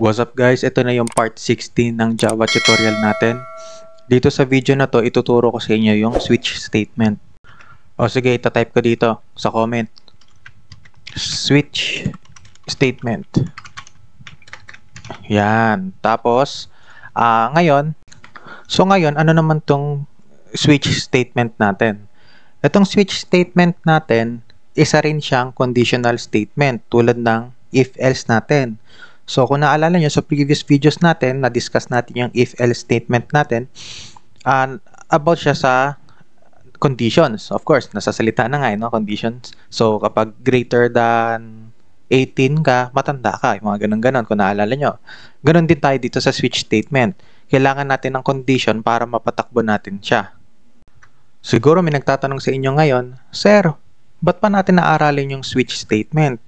What's up guys? Ito na yung part 16 ng Java tutorial natin. Dito sa video na to, ituturo ko sa inyo yung switch statement. O sige, itatype ko dito sa comment. Switch statement. Yan. Tapos, ngayon, ano naman tong switch statement natin? Itong switch statement natin, isa rin siyang conditional statement tulad ng if-else natin. So, kung naalala nyo, sa previous videos natin, na-discuss natin yung if-else statement natin about siya sa conditions. Of course, nasasalita na nga, no? Conditions. So, kapag greater than 18 ka, matanda ka. Yung mga ganun-ganon, kung naalala nyo. Ganon din tayo dito sa switch statement. Kailangan natin ng condition para mapatakbo natin siya. Siguro may nagtatanong sa inyo ngayon, Sir, ba't pa natin naaralin yung switch statement?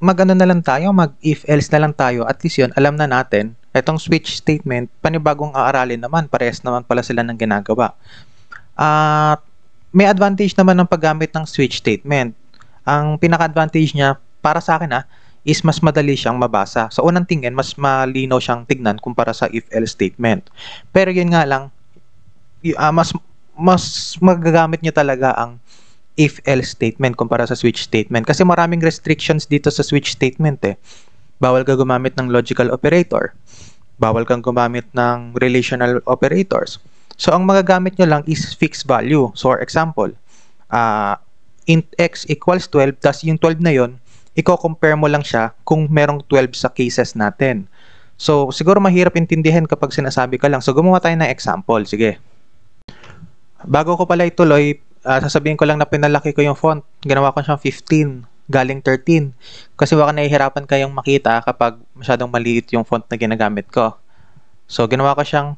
Mag-ano na lang tayo, mag-if-else na lang tayo. At least yun, alam na natin. Itong switch statement, panibagong aaralin naman. Parehas naman pala sila ng ginagawa. May advantage naman ng paggamit ng switch statement. Ang pinaka-advantage niya, para sa akin is mas madali siyang mabasa. Sa unang tingin, mas malinaw siyang tignan kumpara sa if-else statement. Pero yun nga lang, mas magagamit niyo talaga ang if-else statement kumpara sa switch statement. Kasi maraming restrictions dito sa switch statement eh. Bawal ka gumamit ng logical operator. Bawal kang gumamit ng relational operators. So, ang magagamit nyo lang is fixed value. So, for example, int x equals 12, tas yung 12 na yon, i-compare mo lang siya kung merong 12 sa cases natin. So, siguro mahirap intindihan kapag sinasabi ka lang. So, gumawa tayo ng example. Sige. Bago ko pala ituloy, sasabihin ko lang na pinalaki ko yung font. Ginawa ko siyang 15, galing 13. Kasi baka nahihirapan kayong makita kapag masyadong maliit yung font na ginagamit ko. So, ginawa ko siyang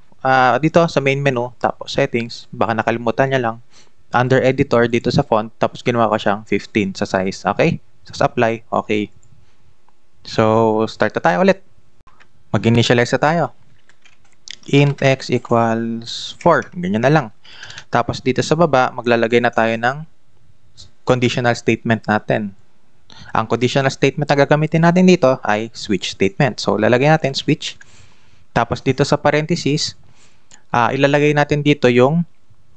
dito sa main menu, tapos settings, baka nakalimutan niya lang. Under editor, dito sa font, tapos ginawa ko siyang 15 sa size. Okay? Sa apply, okay. So, start na tayo ulit. Mag-initialize na tayo. Int x equals 4. Ganyan na lang. Tapos dito sa baba, maglalagay na tayo ng conditional statement natin. Ang conditional statement na gagamitin natin dito ay switch statement. So, lalagay natin switch. Tapos dito sa parenthesis, ilalagay natin dito yung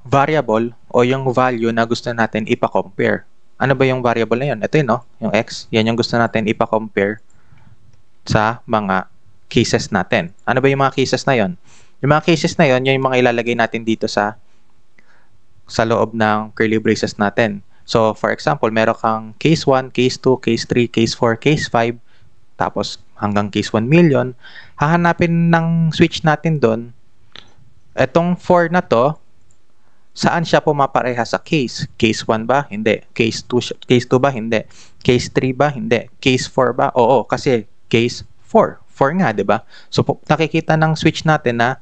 variable o yung value na gusto natin ipa-compare. Ano ba yung variable na yun? Ito yun, no? Yung x. Yan yung gusto natin ipa-compare sa mga cases natin. Ano ba yung mga cases na yun? Yung mga cases na yun, yung mga ilalagay natin dito sa loob ng curly braces natin. So, for example, meron kang case 1, case 2, case 3, case 4, case 5, tapos hanggang case 1 million. Hahanapin ng switch natin doon. Etong 4 na to, saan siya pumapareha sa case? Case 1 ba? Hindi. Case 2 ba? Hindi. Case 3 ba? Hindi. Case 4 ba? Oo, kasi case 4. 4 nga, di ba? So, nakikita ng switch natin na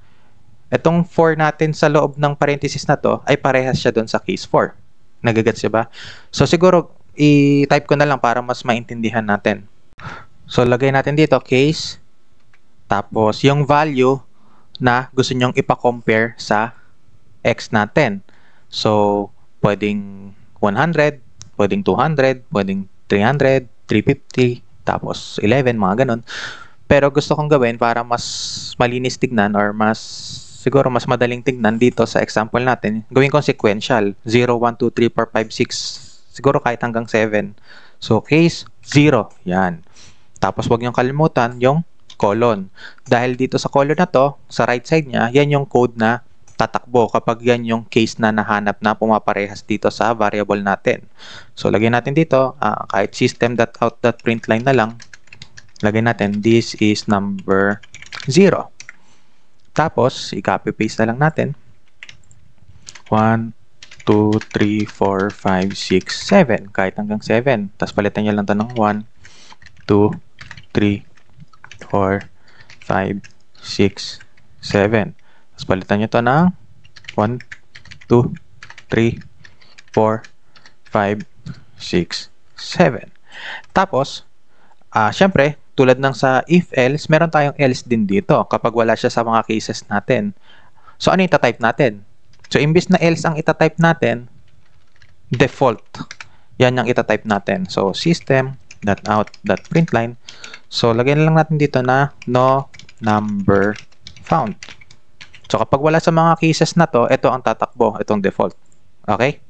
itong 4 natin sa loob ng parenthesis na to ay parehas siya doon sa case 4. Nagagets siya ba? So, siguro, i-type ko na lang para mas maintindihan natin. So, lagay natin dito, case, tapos yung value na gusto nyong ipa-compare sa x natin. So, pwedeng 100, pwedeng 200, pwedeng 300, 350, tapos 11, mga ganun. Pero gusto kong gawin para mas malinis tignan or siguro mas madaling tignan dito sa example natin, gawin kong sequential. 0, 1, 2, 3, 4, 5, 6, siguro kahit hanggang 7. So, case 0. Yan. Tapos, huwag niyong kalimutan yung colon. Dahil dito sa colon na to, sa right side niya, yan yung code na tatakbo kapag yan yung case na nahanap na pumaparehas dito sa variable natin. So, lagyan natin dito, kahit system.out.println na lang, lagyan natin, this is number 0. Tapos, i-copy-paste na lang natin. 1, 2, 3, 4, 5, 6, 7. Kahit hanggang 7. Tapos, palitan nyo lang ito ng 1, 2, 3, 4, 5, 6, 7. Tapos, palitan nyo ito ng 1, 2, 3, 4, 5, 6, 7. Tapos, syempre, tulad ng sa if-else, meron tayong else din dito kapag wala siya sa mga cases natin. So, ano yung itatype natin? So, imbis na else ang itatype natin, default. Yan yung itatype natin. So, system .out.println. So, lagyan lang natin dito na no number found. So, kapag wala sa mga cases na to, ito ang tatakbo, itong default. Okay?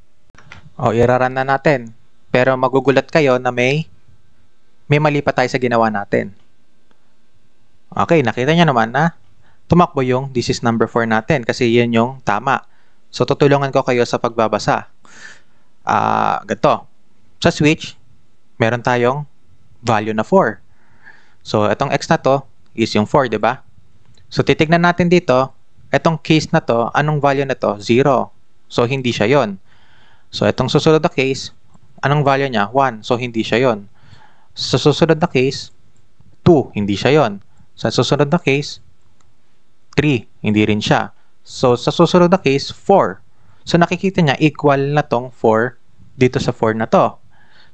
O, iraran na natin. Pero magugulat kayo na may mali pa tayo sa ginawa natin. Okay, nakita nyo naman na tumakbo yung this is number 4 natin kasi yan yung tama. So, tutulungan ko kayo sa pagbabasa. Ganito. Sa switch, meron tayong value na 4. So, itong x na to is yung 4, di ba? So, titignan natin dito, itong case na to, anong value na to? 0. So, hindi siya yon. So, itong susunod na case, anong value niya? 1. So, hindi siya yon. Sa susunod na case, 2. Hindi siya yon. Sa susunod na case, 3. Hindi rin siya. So, sa susunod na case, 4. So, nakikita niya, equal na tong 4 dito sa 4 na to.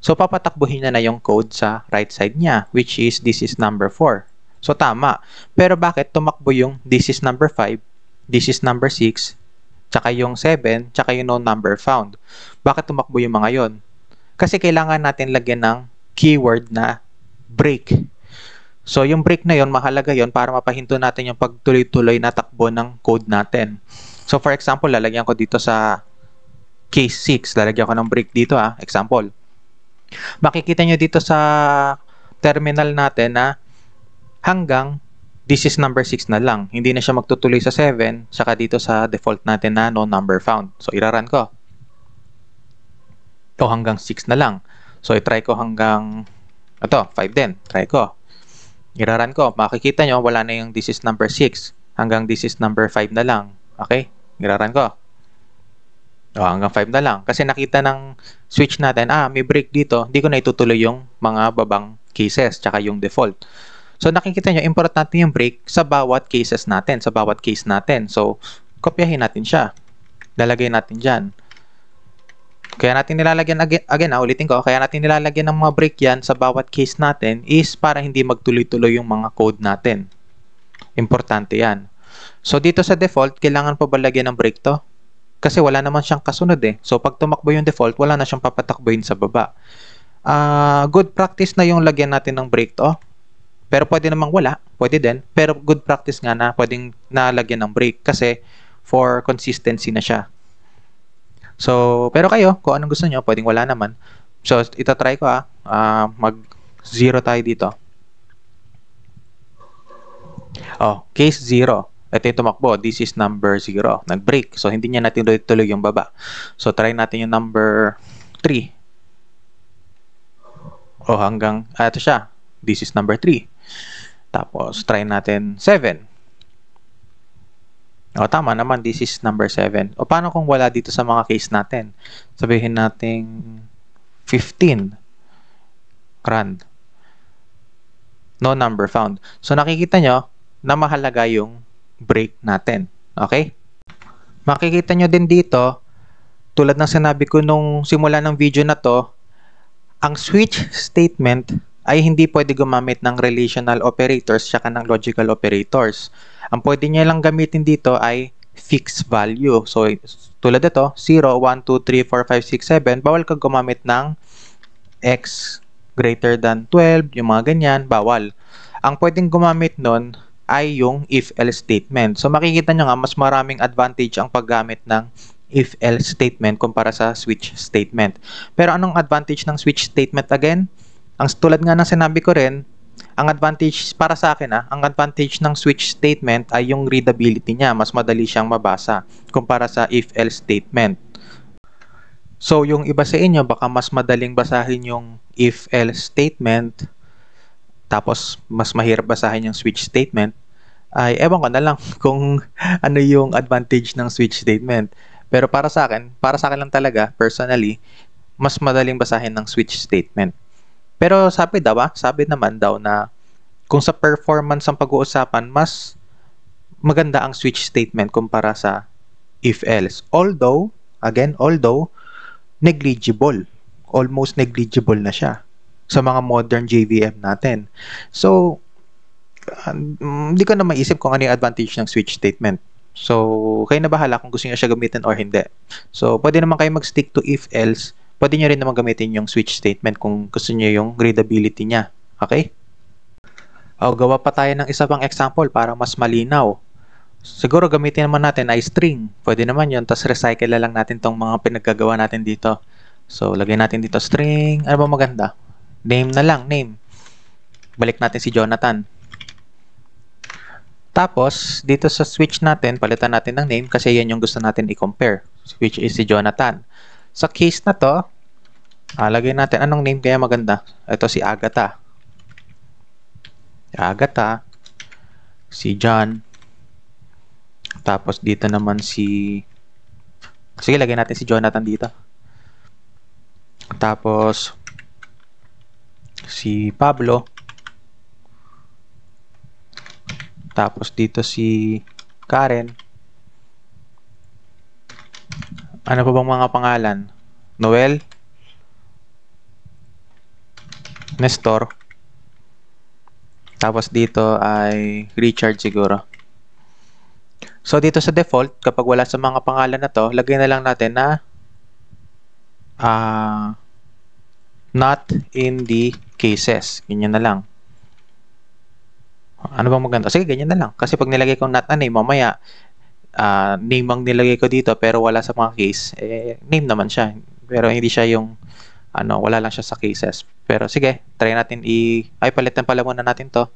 So, papatakbuhin na yung code sa right side niya, which is this is number 4. So, tama. Pero bakit tumakbo yung this is number 5, this is number 6, tsaka yung 7, tsaka yung no number found? Bakit tumakbo yung mga yon? Kasi kailangan natin lagyan ng keyword na break. So, yung break na yon, mahalaga yon para mapahinto natin yung pagtuloy-tuloy na takbo ng code natin. So, for example, lalagyan ko dito sa case 6, lalagyan ko ng break dito, example. Makikita nyo dito sa terminal natin na hanggang this is number 6 na lang. Hindi na siya magtutuloy sa 7, saka dito sa default natin na no number found. So, iraran ko. O, hanggang 6 na lang. So, i-try ko hanggang, 5 din. Try ko. Iraran ko. Makikita nyo, wala na yung this is number 6. Hanggang this is number 5 na lang. Okay? Iraran ko. O, hanggang 5 na lang. Kasi nakita ng switch natin, may break dito. Hindi ko na itutuloy yung mga babang cases, tsaka yung default. So, nakikita nyo, importante yung break sa bawat cases natin, sa bawat case natin. So, kopyahin natin siya. Lalagay natin dyan. Kaya natin nilalagyan, again, ulitin ko, kaya natin nilalagyan ng mga break yan sa bawat case natin is para hindi magtuloy-tuloy yung mga code natin. Importante yan. So, dito sa default, kailangan pa ba lagyan ng break to? Kasi wala naman siyang kasunod eh. So, pag tumakbo yung default, wala na siyang papatakbuhin sa baba. Good practice na yung lagyan natin ng break to. Pero pwede namang wala. Pwede din. Pero good practice nga na pwedeng nalagyan ng break kasi for consistency na siya. So, pero kayo, kung anong gusto nyo, pwedeng wala naman. So, itatry ko mag-0 tayo dito. Case 0. Ito yung tumakbo. This is number 0. Nag-break. So, hindi niya natin tuloy yung baba. So, try natin yung number 3. Hanggang, ito siya. This is number 3. Tapos, try natin 7. Tama naman. This is number 7. Paano kung wala dito sa mga case natin? Sabihin natin 15. Rand. No number found. So, nakikita nyo na mahalaga yung break natin. Okay? Makikita nyo din dito, tulad ng sinabi ko nung simula ng video na to, ang switch statement ay hindi pwede gumamit ng relational operators tsaka ng logical operators. Ang pwede niya lang gamitin dito ay fixed value. So, tulad ito, 0, 1, 2, 3, 4, 5, 6, 7, bawal kang gumamit ng x greater than 12, yung mga ganyan, bawal. Ang pwedeng gumamit nun ay yung if-else statement. So, makikita nyo nga, mas maraming advantage ang paggamit ng if-else statement kumpara sa switch statement. Pero anong advantage ng switch statement again? Ang tulad nga ng sinabi ko rin, ang advantage para sa akin, ang advantage ng switch statement ay yung readability niya. Mas madali siyang mabasa kumpara sa if-else statement. So, yung iba sa inyo, baka mas madaling basahin yung if-else statement, tapos mas mahirap basahin yung switch statement, ay ewan ko na lang kung ano yung advantage ng switch statement. Pero para sa akin lang talaga, personally, mas madaling basahin ng switch statement. Pero sabi naman daw na kung sa performance ang pag-uusapan, mas maganda ang switch statement kumpara sa if-else. Although, negligible. Almost negligible na siya sa mga modern JVM natin. So, hindi ko na maisip kung ano yung advantage ng switch statement. So, kayo na bahala kung gusto niyo siya gamitin or hindi. So, pwede naman kayo mag-stick to if-else, pwede nyo rin naman gamitin yung switch statement kung gusto nyo yung readability niya. Okay? O, gawa pa tayo ng isa pang example para mas malinaw. Siguro gamitin naman natin ay string. Pwede naman yun. Tapos recycle na lang natin tong mga pinaggagawa natin dito. So, lagay natin dito string. Ano ba maganda? Name na lang. Name. Balik natin si Jonathan. Tapos, dito sa switch natin, palitan natin ng name kasi yan yung gusto natin i-compare. Which is si Jonathan. Sa case na to, lagay natin anong name kaya maganda. Ito si Agatha. Agatha. Si John. Tapos dito naman si... Sige, lagay natin si Jonathan dito. Tapos si Pablo. Tapos dito si Karen. Ano pa bang mga pangalan? Noel. Nestor. Tapos dito ay Richard siguro. So dito sa default, kapag wala sa mga pangalan na to, lagay na lang natin na not in the cases. Ganyan na lang. Ano bang maganda? Sige, ganyan na lang. Kasi pag nilagay ko not a name, mamaya name ang nilagay ko dito pero wala sa mga case. Name naman siya. Pero hindi siya yung wala lang siya sa cases. Pero sige, try natin ay, palitan pala muna natin to.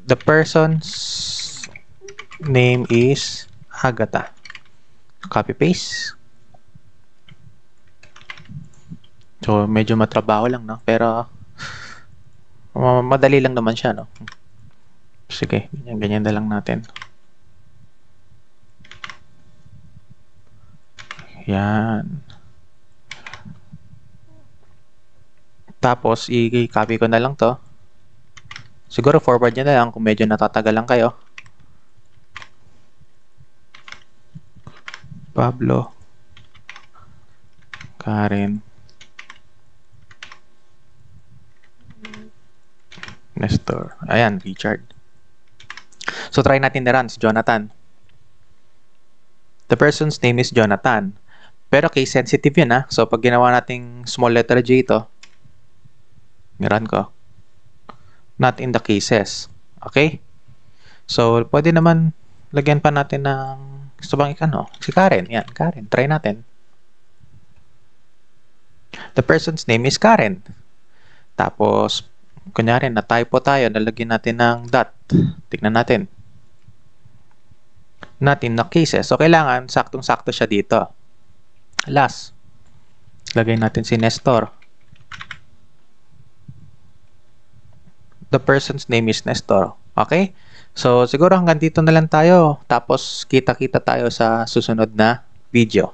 The person's name is Agatha. Copy paste. So medyo matrabaho lang, no? Pero madali lang naman siya, no? Sige, ganyan na lang natin. Yan. Tapos i-copy ko na lang to. Siguro forward nyo na lang kung medyo natatagal lang kayo. Pablo. Karen. Nestor. Ayan, Richard. So, try natin na run si Jonathan. The person's name is Jonathan. Pero case sensitive yun, ha? So, pag ginawa nating small letter J ito, i-run ko. Not in the cases. Okay? So, pwede naman lagyan pa natin ng gusto bang si Karen. Yan, Karen. Try natin. The person's name is Karen. Tapos, kunyari, na-typo tayo, nalagyan natin ng dot. Tignan natin. Not in the cases. So, kailangan, saktong-sakto siya dito. Last. Lagay natin si Nestor. The person's name is Nestor. Okay? So, siguro hanggang dito na lang tayo. Tapos, kita-kita tayo sa susunod na video.